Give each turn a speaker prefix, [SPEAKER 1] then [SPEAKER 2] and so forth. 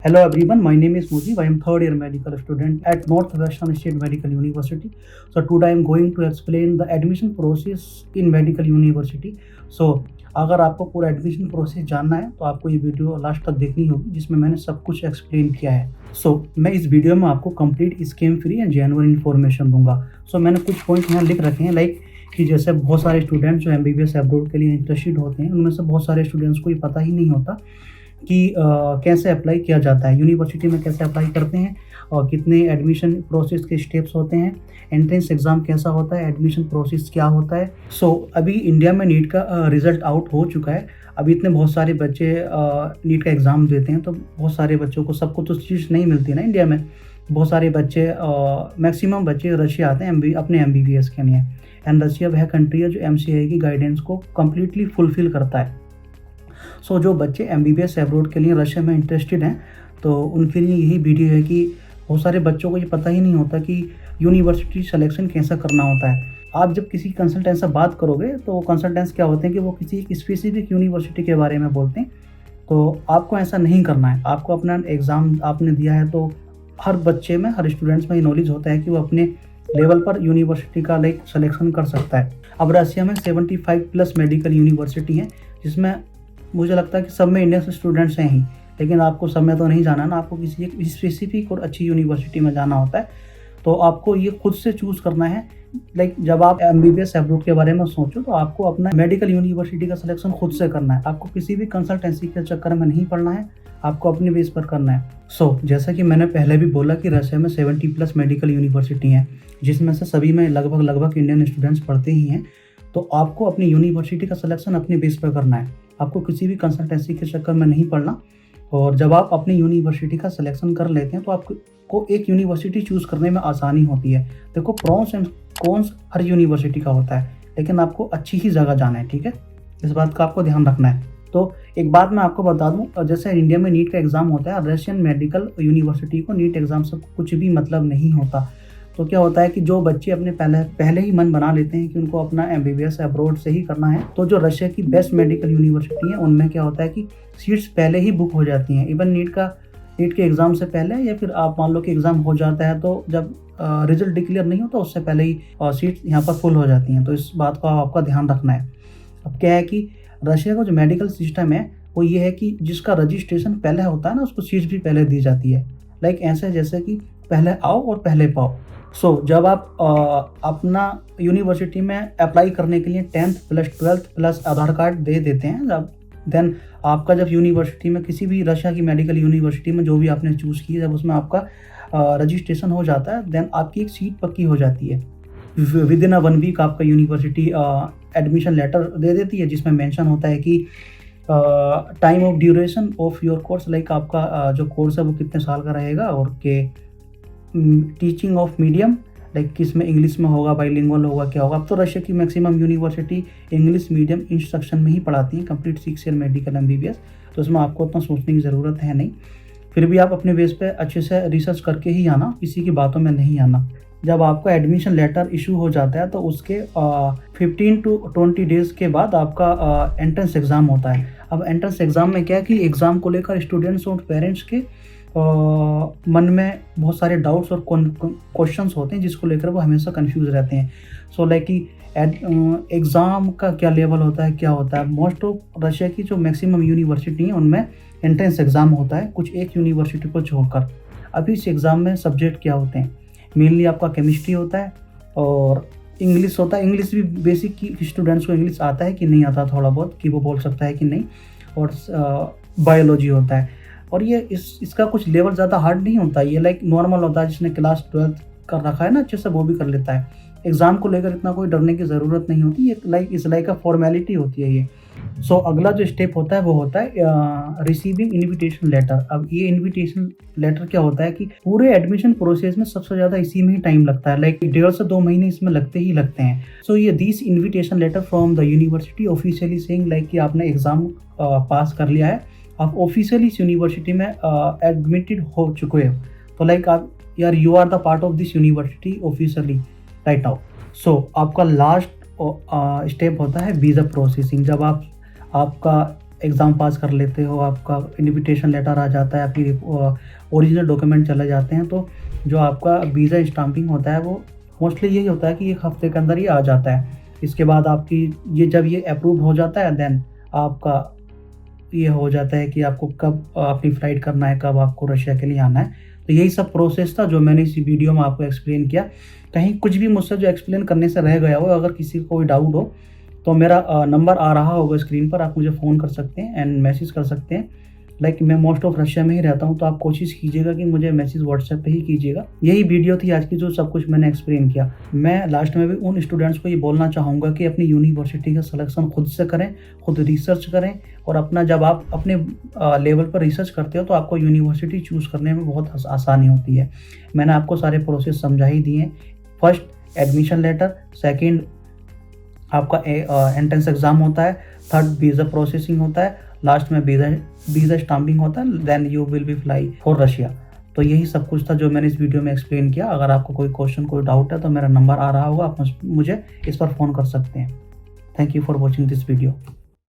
[SPEAKER 1] Hello everyone, my name is Mujib. I am third year medical student at Northwestern State Medical University. So today I am going to explain the admission process in medical university. So अगर आपको पूरा admission process जानना है तो आपको ये video last तक देखनी होगी जिसमें मैंने सब कुछ एक्सप्लेन किया है। मैं इस वीडियो में आपको complete scam free and genuine information दूंगा। मैंने कुछ पॉइंट यहाँ लिख रखे हैं लाइक कि जैसे बहुत सारे स्टूडेंट्स जो MBBS अब्रॉड के लिए इंटरेस्टेड होते हैं उनमें से बहुत सारे स्टूडेंट्स को ये पता ही नहीं होता कि कैसे अप्लाई किया जाता है, यूनिवर्सिटी में कैसे अप्लाई करते हैं और कितने एडमिशन प्रोसेस के स्टेप्स होते हैं, एंट्रेंस एग्ज़ाम कैसा होता है, एडमिशन प्रोसेस क्या होता है। अभी इंडिया में नीट का रिज़ल्ट आउट हो चुका है। अभी इतने बहुत सारे बच्चे नीट का एग्ज़ाम देते हैं तो बहुत सारे बच्चों को सबको तो सीट्स नहीं मिलती ना इंडिया में। बहुत सारे बच्चे मैक्सिमम बच्चे रशिया आते हैं अपने MBBS के लिए। एंड रशिया वह कंट्री है जो MCI की गाइडेंस को कम्प्लीटली फुलफ़िल करता है। जो बच्चे MBBS अब्रॉड के लिए रशिया में इंटरेस्टेड हैं तो उनके लिए यही वीडियो है कि बहुत सारे बच्चों को ये पता ही नहीं होता कि यूनिवर्सिटी सिलेक्शन कैसा करना होता है। आप जब किसी कंसल्टेंट से बात करोगे तो कंसल्टेंट्स क्या होते हैं कि वो किसी एक स्पेसिफिक यूनिवर्सिटी के बारे में बोलते हैं। तो आपको ऐसा नहीं करना है। आपको अपना एग्ज़ाम आपने दिया है तो हर बच्चे में, हर स्टूडेंट्स में ये नॉलेज होता है कि वो अपने लेवल पर यूनिवर्सिटी का सिलेक्शन कर सकता है। अब रशिया में 75+ मेडिकल यूनिवर्सिटी हैं जिसमें मुझे लगता है कि सब में इंडियन स्टूडेंट्स हैं ही, लेकिन आपको सब में तो नहीं जाना ना, आपको किसी एक स्पेसिफिक और अच्छी यूनिवर्सिटी में जाना होता है। तो आपको ये खुद से चूज़ करना है। लाइक जब आप MBBS अब्रॉड के बारे में सोचो तो आपको अपना मेडिकल यूनिवर्सिटी का सिलेक्शन खुद से करना है। आपको किसी भी कंसल्टेंसी के चक्कर में नहीं पड़ना है, आपको अपनी बेस पर करना है। जैसा कि मैंने पहले भी बोला कि रशिया में 70+ मेडिकल यूनिवर्सिटी हैं जिसमें से सभी में लगभग इंडियन स्टूडेंट्स पढ़ते ही हैं। तो आपको अपनी यूनिवर्सिटी का सिलेक्शन अपनी बेस पर करना है, आपको किसी भी कंसल्टेंसी के चक्कर में नहीं पड़ना। और जब आप अपनी यूनिवर्सिटी का सिलेक्शन कर लेते हैं तो आपको एक यूनिवर्सिटी चूज़ करने में आसानी होती है। देखो prawns and cons her university का होता है, लेकिन आपको अच्छी ही जगह जाना है, ठीक है। इस बात का आपको ध्यान रखना है। तो एक बात मैं आपको बता दूं, जैसे इंडिया में नीट का एग्ज़ाम होता है, रशियन मेडिकल यूनिवर्सिटी को नीट एग्ज़ाम से कुछ भी मतलब नहीं होता। तो क्या होता है कि जो बच्चे अपने पहले ही मन बना लेते हैं कि उनको अपना MBBS अब्रॉड से ही करना है, तो जो रशिया की बेस्ट मेडिकल यूनिवर्सिटी है उनमें क्या होता है कि सीट्स पहले ही बुक हो जाती हैं। इवन नीट के एग्ज़ाम से पहले, या फिर आप मान लो कि एग्ज़ाम हो जाता है तो जब रिजल्ट डिक्लेयर नहीं होता उससे पहले ही सीट्स यहाँ पर फुल हो जाती हैं। तो इस बात का आपका ध्यान रखना है। अब क्या है कि रशिया का जो मेडिकल सिस्टम है वो ये है कि जिसका रजिस्ट्रेशन पहले होता है ना उसको सीट्स भी पहले दी जाती है। लाइक ऐसे जैसे कि पहले आओ और पहले पाओ। जब आप अपना यूनिवर्सिटी में अप्लाई करने के लिए 10th + 12th + आधार कार्ड दे देते हैं, देन आपका जब यूनिवर्सिटी में किसी भी रशिया की मेडिकल यूनिवर्सिटी में जो भी आपने चूज़ की, जब उसमें आपका रजिस्ट्रेशन हो जाता है देन आपकी एक सीट पक्की हो जाती है। विदिन 1 वीक आपका यूनिवर्सिटी एडमिशन लेटर दे देती है जिसमें मेंशन होता है कि time of duration of your course, like आपका जो कोर्स है वो कितने साल का रहेगा, और के टीचिंग ऑफ मीडियम, लाइक किस में इंग्लिश में होगा, बाइलिंगुअल होगा, क्या होगा। अब तो रशिया की maximum university English medium instruction में ही पढ़ाती हैं कंप्लीट 6 ईयर मेडिकल MBBS, तो उसमें आपको उतना सोचने की ज़रूरत है नहीं। फिर भी आप अपने बेस पे अच्छे से रिसर्च करके ही आना, किसी की बातों में नहीं आना। जब आपका एडमिशन लेटर इशू हो जाता है तो उसके 15 to 20 डेज़ के बाद आपका एंट्रेंस एग्ज़ाम होता है। अब एंट्रेंस एग्ज़ाम में क्या है कि एग्ज़ाम को लेकर स्टूडेंट्स और पेरेंट्स के मन में बहुत सारे डाउट्स और क्वेश्चंस होते हैं जिसको लेकर वो हमेशा कंफ्यूज रहते हैं। लाइक कि एग्ज़ाम का क्या लेवल होता है, क्या होता है। मोस्ट ऑफ रशिया की जो मैक्सिमम यूनिवर्सिटी हैं उनमें एंट्रेंस एग्ज़ाम होता है, कुछ एक यूनिवर्सिटी को छोड़कर। अभी इस एग्ज़ाम में सब्जेक्ट क्या होते हैं, मेनली आपका केमिस्ट्री होता है और इंग्लिश होता है। इंग्लिश भी बेसिक की स्टूडेंट्स को इंग्लिश आता है कि नहीं आता, थोड़ा बहुत कि वो बोल सकता है कि नहीं, और बायोलॉजी होता है। और ये इसका कुछ लेवल ज़्यादा हार्ड नहीं होता, ये लाइक नॉर्मल होता है। जिसने क्लास 12th कर रखा है ना अच्छे से वो भी कर लेता है। एग्ज़ाम को लेकर इतना कोई डरने की ज़रूरत नहीं होती, ये लाइक फॉर्मेलिटी होती है ये। अगला जो स्टेप होता है वो होता है रिसीविंग इन्विटेशन लेटर। अब ये इन्विटेशन लेटर क्या होता है कि पूरे एडमिशन प्रोसेस में सबसे ज़्यादा इसी में ही टाइम लगता है, लाइक 1.5 से 2 महीने इसमें लगते हैं। ये this invitation letter from the university officially saying, like कि आपने एग्ज़ाम पास कर लिया है, आप ऑफिशियली इस यूनिवर्सिटी में एडमिटेड हो चुके हो, तो लाइक आप you are the part of this university officially right now. आपका लास्ट स्टेप होता है वीज़ा प्रोसेसिंग। जब आपका एग्ज़ाम पास कर लेते हो, आपका इन्विटेशन लेटर आ जाता है, आपकी ओरिजिनल डॉक्यूमेंट चले जाते हैं, तो जो आपका वीज़ा स्टाम्पिंग होता है वो मोस्टली यही होता है कि 1 हफ़्ते के अंदर ही आ जाता है। इसके बाद आपकी जब ये अप्रूव हो जाता है, देन आपका ये हो जाता है कि आपको कब अपनी फ़्लाइट करना है, कब आपको रशिया के लिए आना है। तो यही सब प्रोसेस था जो मैंने इस वीडियो में आपको एक्सप्लेन किया। कहीं कुछ भी मुझसे जो एक्सप्लेन करने से रह गया हो, अगर किसी को कोई डाउट हो, तो मेरा नंबर आ रहा होगा स्क्रीन पर, आप मुझे फ़ोन कर सकते हैं एंड मैसेज कर सकते हैं। मैं मोस्ट ऑफ रशिया में ही रहता हूँ, तो आप कोशिश कीजिएगा कि मुझे मैसेज व्हाट्सएप पे ही कीजिएगा। यही वीडियो थी आज की, जो सब कुछ मैंने एक्सप्लेन किया। मैं लास्ट में भी उन स्टूडेंट्स को ये बोलना चाहूँगा कि अपनी यूनिवर्सिटी का सिलेक्शन खुद से करें, खुद रिसर्च करें, और अपना जब आप अपने लेवल पर रिसर्च करते हो तो आपको यूनिवर्सिटी चूज़ करने में बहुत आसानी होती है। मैंने आपको सारे प्रोसेस समझा ही दिए हैं। फर्स्ट एडमिशन लेटर, सेकेंड आपका एंट्रेंस एग्ज़ाम होता है, थर्ड वीज़ा प्रोसेसिंग होता है, लास्ट में वीज़ा स्टाम्पिंग होता है, then you will be fly for Russia. तो यही सब कुछ था जो मैंने इस वीडियो में एक्सप्लेन किया। अगर आपको कोई क्वेश्चन, कोई डाउट है तो मेरा नंबर आ रहा होगा, आप मुझे इस पर फ़ोन कर सकते हैं। Thank you for watching this video.